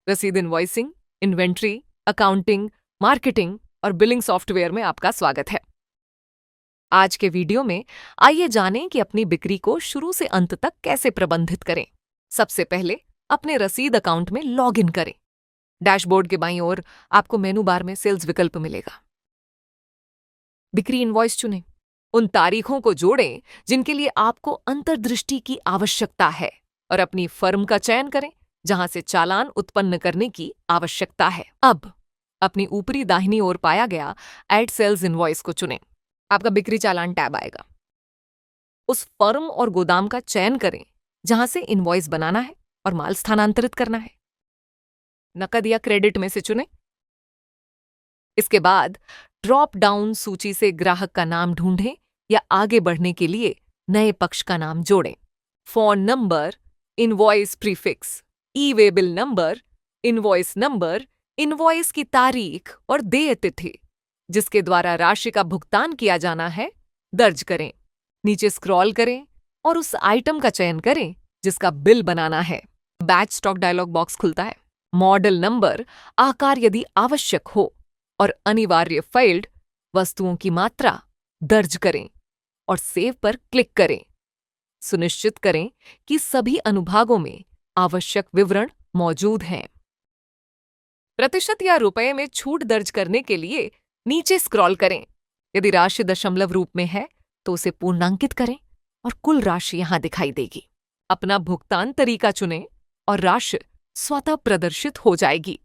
रसीद invoicing, inventory, accounting, marketing और billing software में आपका स्वागत है। आज के वीडियो में आइए जानें कि अपनी बिक्री को शुरू से अंत तक कैसे प्रबंधित करें। सबसे पहले अपने रसीद अकाउंट में लॉग इन करें। डैशबोर्ड के बाईं ओर आपको मेनू बार में सेल्स विकल्प मिलेगा। बिक्री इनवॉइस चुनें। उन तारीखों को जोड़ें जिनके लिए आपको अंतर्दृष्टि की आवश्यकता है और अपनी फर्म का चयन करें जहां से चालान उत्पन्न करने की आवश्यकता है। अब अपनी ऊपरी दाहिनी ओर पाया गया ऐड सेल्स इनवॉइस को चुनें। आपका बिक्री चालान टैब आएगा। उस फर्म और गोदाम का चयन करें जहां से इनवॉइस बनाना है और माल स्थानांतरित करना है। नकद या क्रेडिट में से चुनें। इसके बाद ड्रॉप डाउन सूची से ग्राहक का नाम ढूंढें या आगे बढ़ने के लिए नए पक्ष का नाम जोड़ें। फोन नंबर, इनवॉइस प्रीफिक्स, ई वे बिल नंबर, इनवॉइस की तारीख और देय तिथि जिसके द्वारा राशि का भुगतान किया जाना है दर्ज करें। नीचे स्क्रॉल करें और उस आइटम का चयन करें जिसका बिल बनाना है। बैच स्टॉक डायलॉग बॉक्स खुलता है। मॉडल नंबर, आकार यदि आवश्यक हो और अनिवार्य फाइल्ड वस्तुओं की मात्रा दर्ज करें और सेव पर क्लिक करें। सुनिश्चित करें कि सभी अनुभागों में आवश्यक विवरण मौजूद हैं। प्रतिशत या रुपए में छूट दर्ज करने के लिए नीचे स्क्रॉल करें। यदि राशि दशमलव रूप में है तो उसे पूर्णांकित करें और कुल राशि यहां दिखाई देगी। अपना भुगतान तरीका चुनें और राशि स्वतः प्रदर्शित हो जाएगी।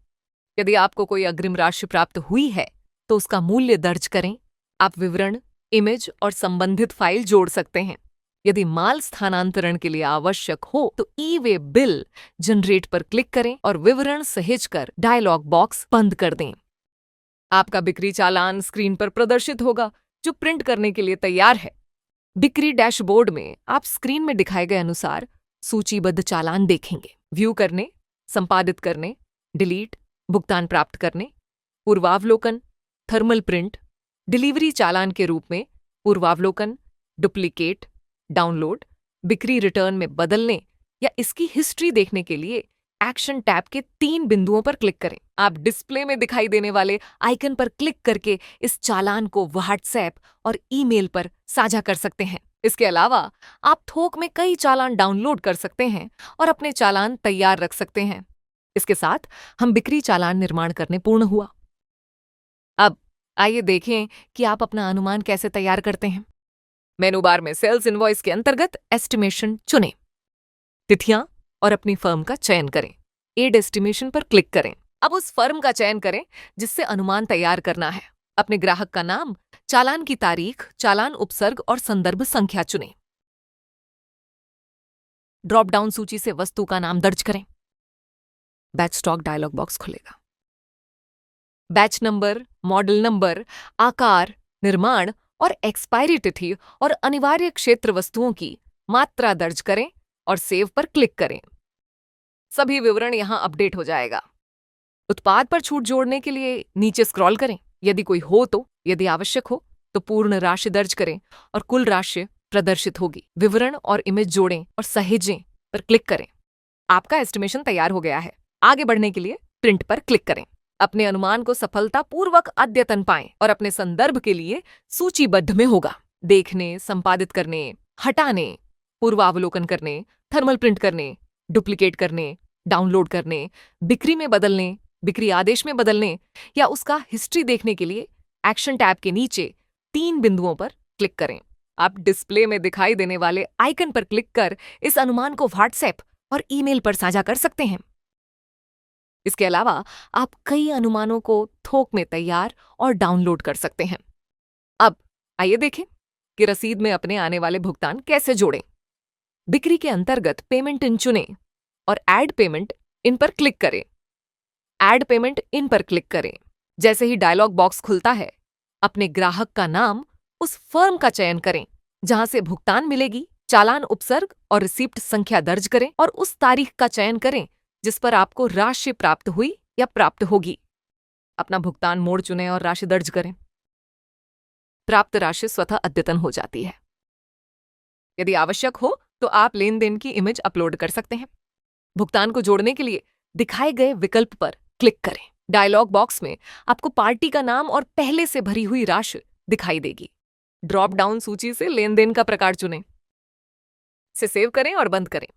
यदि आपको कोई अग्रिम राशि प्राप्त हुई है तो उसका मूल्य दर्ज करें। आप विवरण, इमेज और संबंधित फाइल जोड़ सकते हैं। यदि माल स्थानांतरण के लिए आवश्यक हो तो ई वे बिल जनरेट पर क्लिक करें और विवरण सहेजकर डायलॉग बॉक्स बंद कर दें। आपका बिक्री चालान स्क्रीन पर प्रदर्शित होगा जो प्रिंट करने के लिए तैयार है। बिक्री डैशबोर्ड में आप स्क्रीन में दिखाए गए अनुसार सूचीबद्ध चालान देखेंगे। व्यू करने, संपादित करने, डिलीट, भुगतान प्राप्त करने, पूर्वावलोकन, थर्मल प्रिंट, डिलीवरी चालान के रूप में, पूर्वावलोकन, डुप्लीकेट, डाउनलोड, बिक्री रिटर्न में बदलने या इसकी हिस्ट्री देखने के लिए एक्शन टैब के 3 बिंदुओं पर क्लिक करें। आप डिस्प्ले में दिखाई देने वाले आइकन पर क्लिक करके इस चालान को व्हाट्सएप और ईमेल पर साझा कर सकते हैं। इसके अलावा आप थोक में कई चालान डाउनलोड कर सकते हैं और अपने चालान तैयार रख सकते हैं। इसके साथ हम बिक्री चालान निर्माण करने पूर्ण हुआ। अब आइए देखें कि आप अपना अनुमान कैसे तैयार करते हैं। मेनू बार में सेल्स इनवॉइस के अंतर्गत एस्टिमेशन चुनें। तिथियां और अपनी फर्म का चयन करें। एड एस्टिमेशन पर क्लिक करें। अब उस फर्म का चयन करें जिससे अनुमान तैयार करना है। अपने ग्राहक का नाम, चालान की तारीख, चालान उपसर्ग और संदर्भ संख्या चुनें। ड्रॉप डाउन सूची से वस्तु का नाम दर्ज करें। बैच स्टॉक डायलॉग बॉक्स खुलेगा। बैच नंबर, मॉडल नंबर, आकार, निर्माण और एक्सपायरी तिथि और अनिवार्य क्षेत्र वस्तुओं की मात्रा दर्ज करें और सेव पर क्लिक करें। सभी विवरण यहां अपडेट हो जाएगा। उत्पाद पर छूट जोड़ने के लिए नीचे स्क्रॉल करें। यदि कोई हो तो, यदि आवश्यक हो तो पूर्ण राशि दर्ज करें और कुल राशि प्रदर्शित होगी। विवरण और इमेज जोड़ें और सहेजें पर क्लिक करें। आपका एस्टिमेशन तैयार हो गया है। आगे बढ़ने के लिए प्रिंट पर क्लिक करें। अपने अनुमान को सफलतापूर्वक अद्यतन पाएं और अपने संदर्भ के लिए सूचीबद्ध में होगा। देखने, संपादित करने, हटाने, पूर्वावलोकन करने, थर्मल प्रिंट करने, डुप्लीकेट करने, डाउनलोड करने, बिक्री में बदलने, बिक्री आदेश में बदलने या उसका हिस्ट्री देखने के लिए एक्शन टैब के नीचे 3 बिंदुओं पर क्लिक करें। आप डिस्प्ले में दिखाई देने वाले आइकन पर क्लिक कर इस अनुमान को व्हाट्सएप और ईमेल पर साझा कर सकते हैं। इसके अलावा आप कई अनुमानों को थोक में तैयार और डाउनलोड कर सकते हैं। अब आइए देखें कि रसीद में अपने आने वाले भुगतान कैसे जोड़ें। बिक्री के अंतर्गत पेमेंट इन चुनें और ऐड पेमेंट इन पर क्लिक करें। ऐड पेमेंट इन पर क्लिक करें। जैसे ही डायलॉग बॉक्स खुलता है, अपने ग्राहक का नाम उस फर्म का चयन करें जहां से भुगतान मिलेगी, चालान उपसर्ग और रिसीप्ट संख्या दर्ज करें और उस तारीख का चयन करें जिस पर आपको राशि प्राप्त हुई या प्राप्त होगी। अपना भुगतान मोड चुनें और राशि दर्ज करें। प्राप्त राशि स्वतः अद्यतन हो जाती है। यदि आवश्यक हो तो आप लेन देन की इमेज अपलोड कर सकते हैं। भुगतान को जोड़ने के लिए दिखाए गए विकल्प पर क्लिक करें। डायलॉग बॉक्स में आपको पार्टी का नाम और पहले से भरी हुई राशि दिखाई देगी। ड्रॉप डाउन सूची से लेन देन का प्रकार चुनें। इसे सेव करें और बंद करें।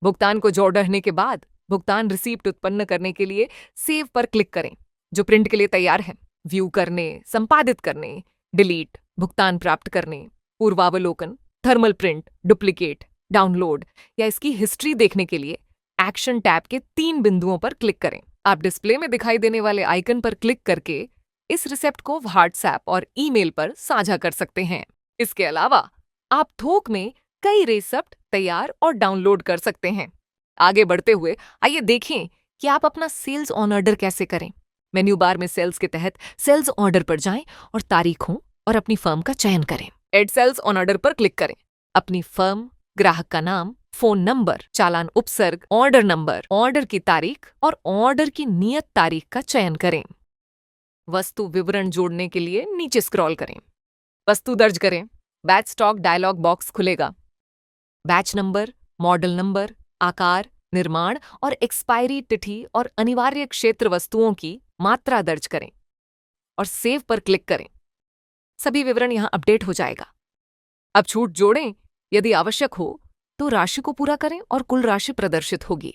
भुगतान को जोड़ने के बाद भुगतान रिसीप्ट उत्पन्न करने के लिए सेव पर क्लिक करें, जो प्रिंट के लिए तैयार है। व्यू करने, संपादित करने, डिलीट, भुगतान प्राप्त करने, पूर्वावलोकन, थर्मल प्रिंट, डुप्लीकेट, डाउनलोड या इसकी हिस्ट्री देखने के लिए एक्शन टैब के 3 बिंदुओं पर क्लिक करें। आप डिस्प्ले में दिखाई देने वाले आइकन पर क्लिक करके इस रिसेप्ट को व्हाट्सएप और ईमेल पर साझा कर सकते हैं। इसके अलावा आप थोक में कई रिसेप्ट तैयार और डाउनलोड कर सकते हैं। आगे बढ़ते हुए आइए देखें कि आप अपना सेल्स ऑन ऑर्डर कैसे करें। मेन्यू बार में सेल्स के तहत सेल्स ऑर्डर पर जाएं और तारीखों और अपनी फर्म का चयन करें। एड सेल्स ऑन ऑर्डर पर क्लिक करें। अपनी फर्म, ग्राहक का नाम, फोन नंबर, चालान उपसर्ग, ऑर्डर नंबर, ऑर्डर की तारीख और ऑर्डर की नियत तारीख का चयन करें। वस्तु विवरण जोड़ने के लिए नीचे स्क्रॉल करें। वस्तु दर्ज करें। बैच स्टॉक डायलॉग बॉक्स खुलेगा। बैच नंबर, मॉडल नंबर, आकार, निर्माण और एक्सपायरी तिथि और अनिवार्य क्षेत्र वस्तुओं की मात्रा दर्ज करें और सेव पर क्लिक करें। सभी विवरण यहां अपडेट हो जाएगा। अब छूट जोड़ें। यदि आवश्यक हो तो राशि को पूरा करें और कुल राशि प्रदर्शित होगी।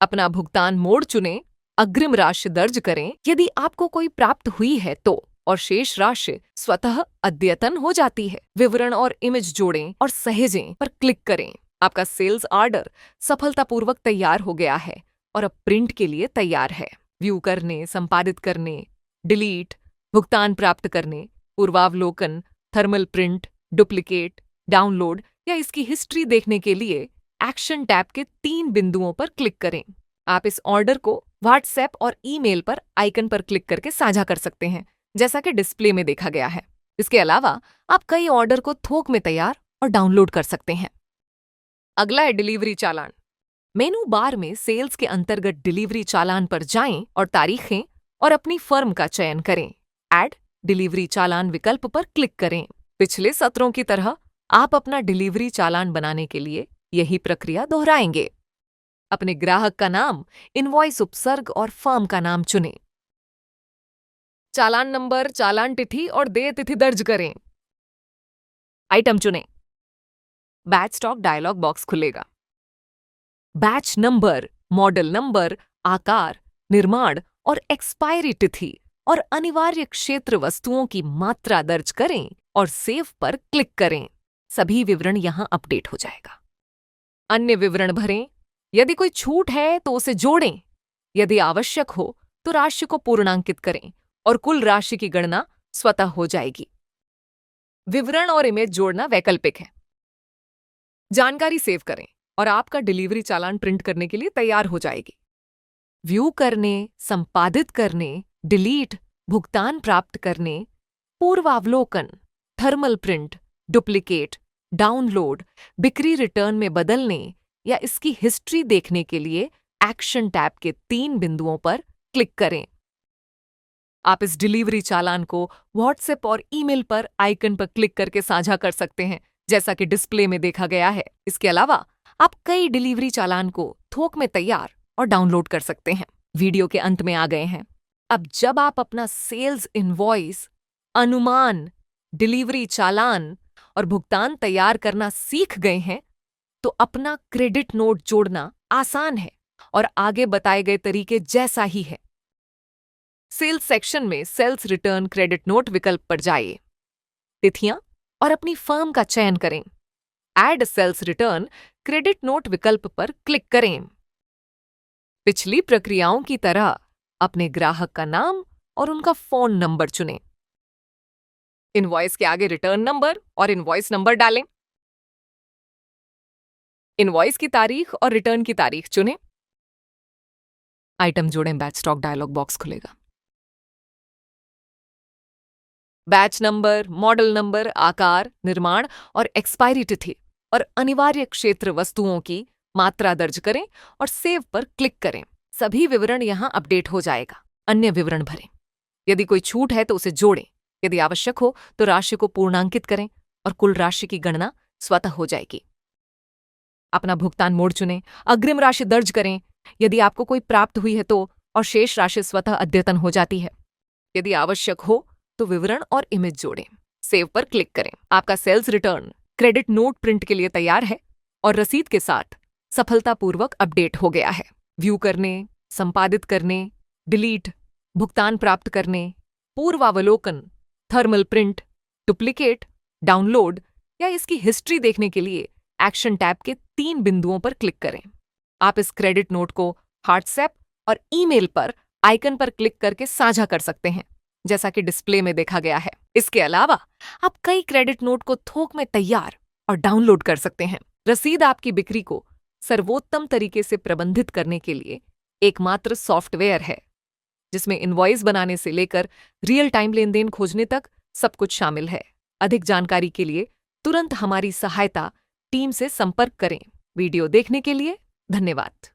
अपना भुगतान मोड चुनें। अग्रिम राशि दर्ज करें यदि आपको कोई प्राप्त हुई है तो, और शेष राशि स्वतः अद्यतन हो जाती है। विवरण और इमेज जोड़ें और सहेजें पर क्लिक करें। आपका सेल्स ऑर्डर सफलतापूर्वक तैयार हो गया है और अब प्रिंट के लिए तैयार है। व्यू करने, संपादित करने, डिलीट, भुगतान प्राप्त करने, पूर्वावलोकन, थर्मल प्रिंट, डुप्लीकेट, डाउनलोड या इसकी हिस्ट्री देखने के लिए एक्शन टैब के 3 बिंदुओं पर क्लिक करें। आप इस ऑर्डर को व्हाट्सएप और ईमेल पर आइकन पर क्लिक करके साझा कर सकते हैं, जैसा कि डिस्प्ले में देखा गया है। इसके अलावा आप कई ऑर्डर को थोक में तैयार और डाउनलोड कर सकते हैं। अगला है डिलीवरी चालान। मेनू बार में सेल्स के अंतर्गत डिलीवरी चालान पर जाएं और तारीखें और अपनी फर्म का चयन करें। ऐड डिलीवरी चालान विकल्प पर क्लिक करें। पिछले सत्रों की तरह आप अपना डिलीवरी चालान बनाने के लिए यही प्रक्रिया दोहराएंगे। अपने ग्राहक का नाम, इनवॉइस उपसर्ग और फर्म का नाम चुनें। चालान नंबर, चालान तिथि और देय तिथि दर्ज करें। आइटम चुनें। बैच स्टॉक डायलॉग बॉक्स खुलेगा। बैच नंबर, मॉडल नंबर, आकार, निर्माण और एक्सपायरी तिथि और अनिवार्य क्षेत्र वस्तुओं की मात्रा दर्ज करें और सेव पर क्लिक करें। सभी विवरण यहां अपडेट हो जाएगा। अन्य विवरण भरें। यदि कोई छूट है तो उसे जोड़ें। यदि आवश्यक हो तो राशि को पूर्णांकित करें और कुल राशि की गणना स्वतः हो जाएगी। विवरण और इमेज जोड़ना वैकल्पिक है। जानकारी सेव करें और आपका डिलीवरी चालान प्रिंट करने के लिए तैयार हो जाएगी। व्यू करने, संपादित करने, डिलीट, भुगतान प्राप्त करने, पूर्वावलोकन, थर्मल प्रिंट, डुप्लीकेट, डाउनलोड, बिक्री रिटर्न में बदलने या इसकी हिस्ट्री देखने के लिए एक्शन टैब के 3 बिंदुओं पर क्लिक करें। आप इस डिलीवरी चालान को व्हाट्सएप और ईमेल पर आइकन पर क्लिक करके साझा कर सकते हैं, जैसा कि डिस्प्ले में देखा गया है। इसके अलावा आप कई डिलीवरी चालान को थोक में तैयार और डाउनलोड कर सकते हैं। वीडियो के अंत में आ गए हैं। अब जब आप अपना सेल्स इनवॉइस, अनुमान, डिलीवरी चालान और भुगतान तैयार करना सीख गए हैं तो अपना क्रेडिट नोट जोड़ना आसान है और आगे बताए गए तरीके जैसा ही है। सेल्स सेक्शन में सेल्स रिटर्न क्रेडिट नोट विकल्प पर जाइए। तिथियां और अपनी फर्म का चयन करें। Add sales return credit note विकल्प पर क्लिक करें। पिछली प्रक्रियाओं की तरह अपने ग्राहक का नाम और उनका फोन नंबर चुनें। इनवॉइस के आगे रिटर्न नंबर और इनवॉइस नंबर डालें। इनवॉइस की तारीख और रिटर्न की तारीख चुनें। आइटम जोड़ें। बैच स्टॉक डायलॉग बॉक्स खुलेगा। बैच नंबर, मॉडल नंबर, आकार, निर्माण और एक्सपायरी तिथि और अनिवार्य क्षेत्र वस्तुओं की मात्रा दर्ज करें और सेव पर क्लिक करें। सभी विवरण यहां अपडेट हो जाएगा। अन्य विवरण भरें। यदि कोई छूट है तो उसे जोड़ें। यदि आवश्यक हो तो राशि को पूर्णांकित करें और कुल राशि की गणना स्वतः हो जाएगी। अपना भुगतान मोड चुनें। अग्रिम राशि दर्ज करें। यदि आपको कोई प्राप्त हुई है तो और शेष राशि स्वतः अद्यतन हो जाती है। यदि आवश्यक हो तो विवरण और इमेज जोड़ें। सेव पर क्लिक करें। आपका sales return credit note print के लिए तैयार है और रसीद के साथ सफलतापूर्वक अपडेट हो गया है। व्यू करने, संपादित करने, डिलीट, भुगतान प्राप्त करने, पूर्वावलोकन, थर्मल प्रिंट, डुप्लीकेट, डाउनलोड या इसकी हिस्ट्री देखने के लिए एक्शन टैब के 3 बिंदुओं पर क्लिक करें। आप इस क्रेडिट नोट को व्हाट्सएप और ईमेल पर आइकन पर क्लिक करके साझा कर सकते हैं, जैसा कि डिस्प्ले में देखा गया है। इसके अलावा आप कई क्रेडिट नोट को थोक में तैयार और डाउनलोड कर सकते हैं। रसीद आपकी बिक्री को सर्वोत्तम तरीके से प्रबंधित करने के लिए एकमात्र सॉफ्टवेयर है, जिसमें इनवॉइस बनाने से लेकर रियल टाइम लेनदेन खोजने तक सब कुछ शामिल है। अधिक जानकारी के लिए तुरंत हमारी सहायता टीम से संपर्क करें। वीडियो देखने के लिए धन्यवाद।